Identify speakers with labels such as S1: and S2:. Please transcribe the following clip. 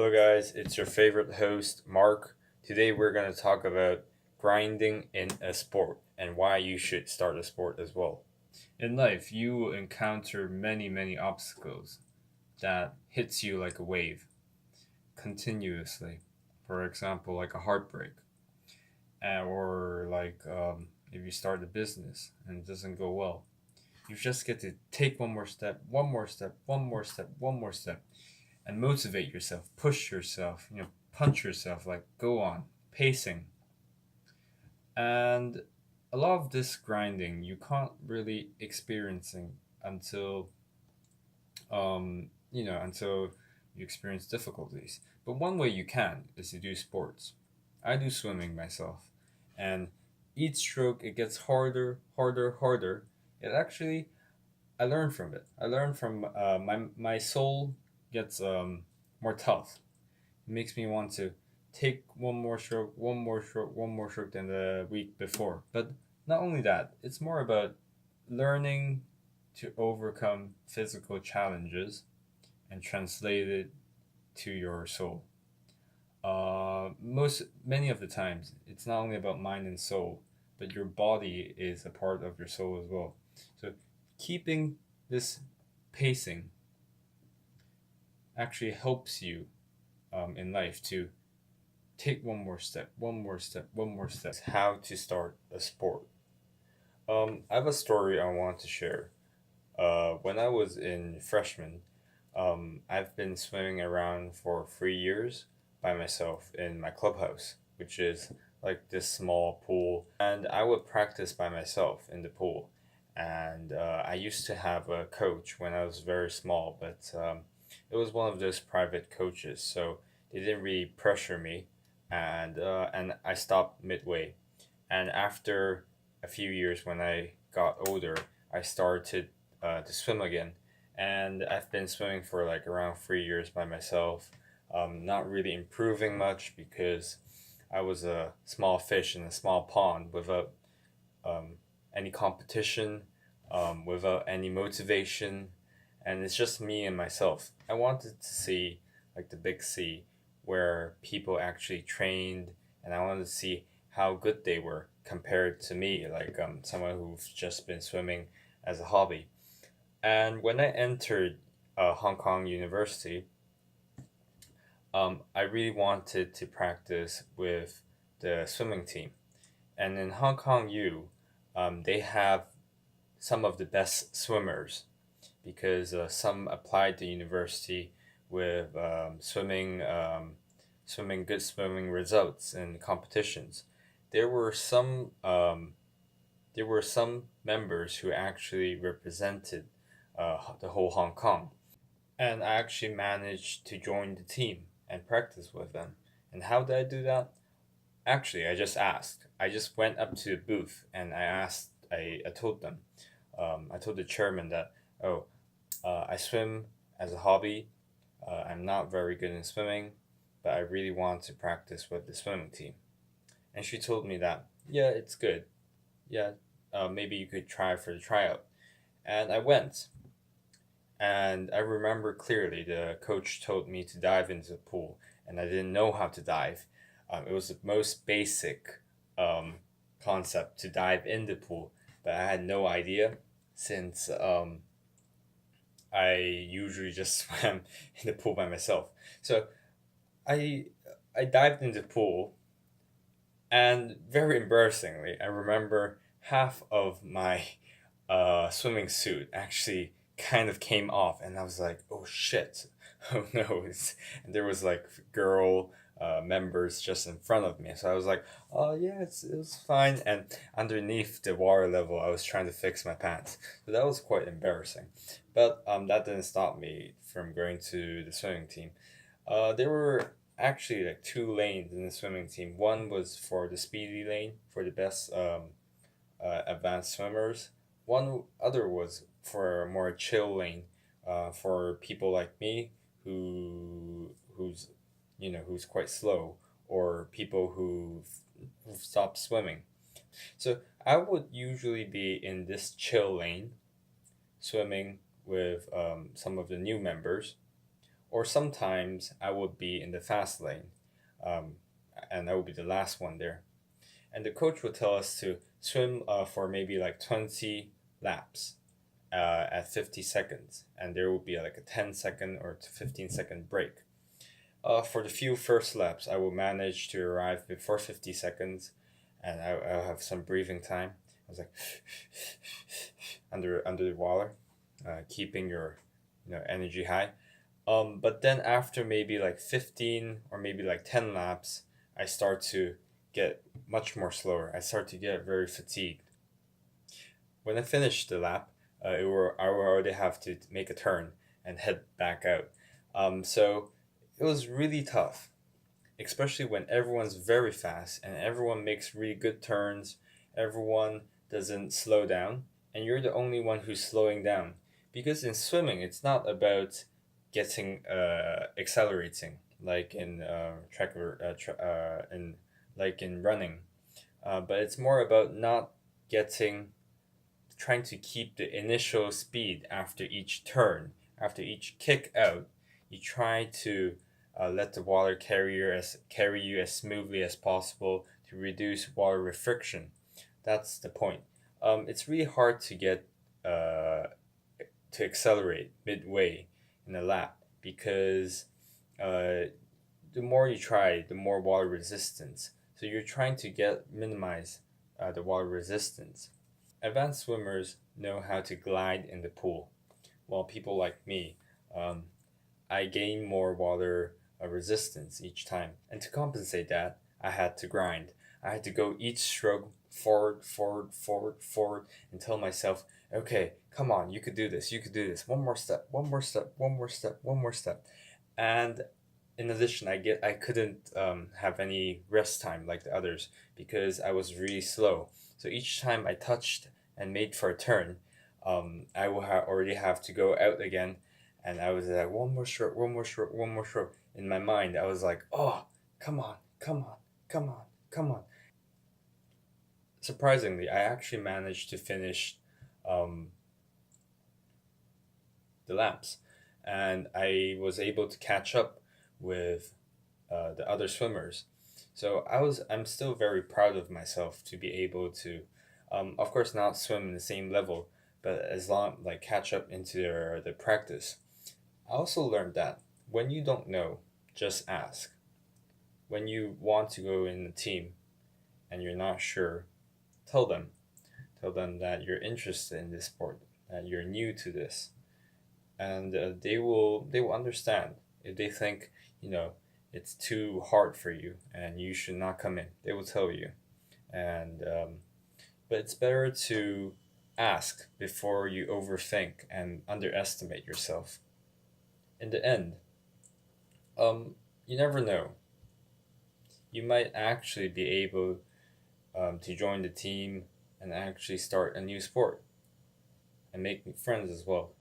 S1: Hello, guys. It's your favorite host, Mark. Today, we're going to talk about grinding in a sport and why you should start a sport as well.
S2: In life, you will encounter many obstacles that hits you like a wave continuously. For example, like a heartbreak, or if you start a business and it doesn't go well, you just get to take one more step, one more step, one more step, one more step, and motivate yourself, push yourself, punch yourself, like go on, pacing. And a lot of this grinding you can't really experiencing until until you experience difficulties. But one way you can is to do sports. I do swimming myself, and each stroke it gets harder. It actually I learn from it. I learn from my soul gets more tough. It makes me want to take one more stroke, one more stroke, one more stroke than the week before. But not only that, it's more about learning to overcome physical challenges and translate it to your soul. Many of the times, it's not only about mind and soul, but your body is a part of your soul as well. So, keeping this pacing actually helps you in life to take one more step, one more step, one more step.
S1: How to start a sport. I have a story I want to share. When I was in freshman, I've been swimming around for 3 years by myself in my clubhouse, which is like this small pool, and I would practice by myself in the pool. And I used to have a coach when I was very small, but it was one of those private coaches, so they didn't really pressure me, and I stopped midway. And after a few years, when I got older, I started to swim again, and I've been swimming for like around 3 years by myself. Not really improving much because I was a small fish in a small pond without um, any competition, without any motivation, and it's just me and myself. I wanted to see like the big sea where people actually trained, and I wanted to see how good they were compared to me, like someone who's just been swimming as a hobby. And when I entered Hong Kong University, I really wanted to practice with the swimming team. And in Hong Kong U, they have some of the best swimmers because some applied to university with swimming good swimming results in competitions. There were some um, there were some members who actually represented the whole Hong Kong, and I actually managed to join the team and practice with them. And how did I do that? Actually, I just asked. I just went up to the booth and I asked. I told them. I told the chairman that, oh, I swim as a hobby. I'm not very good in swimming, but I really want to practice with the swimming team. And she told me that, yeah, it's good. Yeah, maybe you could try for the tryout. And I went. And I remember clearly the coach told me to dive into the pool, and I didn't know how to dive. It was the most basic um, concept to dive in the pool, but I had no idea since I usually just swam in the pool by myself. So I I dived into the pool, and very embarrassingly, I remember half of my swimming suit actually kind of came off, and I was like, "Oh shit! Oh no!" And there was like girl members just in front of me, so I was like, "Oh yeah, it was fine." And underneath the water level, I was trying to fix my pants, so that was quite embarrassing. But that didn't stop me from going to the swimming team. There were actually like two lanes in the swimming team. One was for the speedy lane for the best advanced swimmers. One other was for a more chill lane for people like me who's quite slow, or people who've stopped swimming. So I would usually be in this chill lane swimming with some of the new members, or sometimes I would be in the fast lane, um, and I would be the last one there. And the coach would tell us to swim for maybe like 20 laps at 50 seconds, and there would be like a 10-second or 15-second break. For the few first laps, I will manage to arrive before 50 seconds, and I'll have some breathing time. I was like under the water, keeping your energy high. But then after maybe like 15 or maybe like 10 laps, I start to get much more slower. I start to get very fatigued. When I finish the lap, I will already have to make a turn and head back out. So it was really tough, especially when everyone's very fast and everyone makes really good turns. Everyone doesn't slow down, and you're the only one who's slowing down. Because in swimming, it's not about getting accelerating like in in like in running, but it's more about not getting trying to keep the initial speed after each turn, after each kick out. You try to let the water carry you as smoothly as possible to reduce water friction. That's the point. It's really hard to get to accelerate midway in a lap because the more you try, the more water resistance. So you're trying to minimize the water resistance. Advanced swimmers know how to glide in the pool, while people like me, um, I gain more water resistance each time. And to compensate that, I had to grind. I had to go each stroke forward, forward, forward, forward, and tell myself, okay, come on, you could do this, you could do this. One more step, one more step, one more step, one more step. And in addition, I couldn't have any rest time like the others because I was really slow. So each time I touched and made for a turn, I will already have to go out again, and I was like one more stroke, one more stroke, one more stroke. In my mind, I was like, oh, come on, come on, come on, come on. Surprisingly, I actually managed to finish um, the laps, and I was able to catch up with the other swimmers. So I'm still very proud of myself to be able to, of course, not swim in the same level, but as long like catch up into their practice. I also learned that when you don't know, just ask. When you want to go in a team and you're not sure, tell them. Tell them that you're interested in this sport, that you're new to this, and they will understand. If they think it's too hard for you and you should not come in, they will tell you. And but it's better to ask before you overthink and underestimate yourself. In the end, you never know. You might actually be able to join the team and actually start a new sport and make friends as well.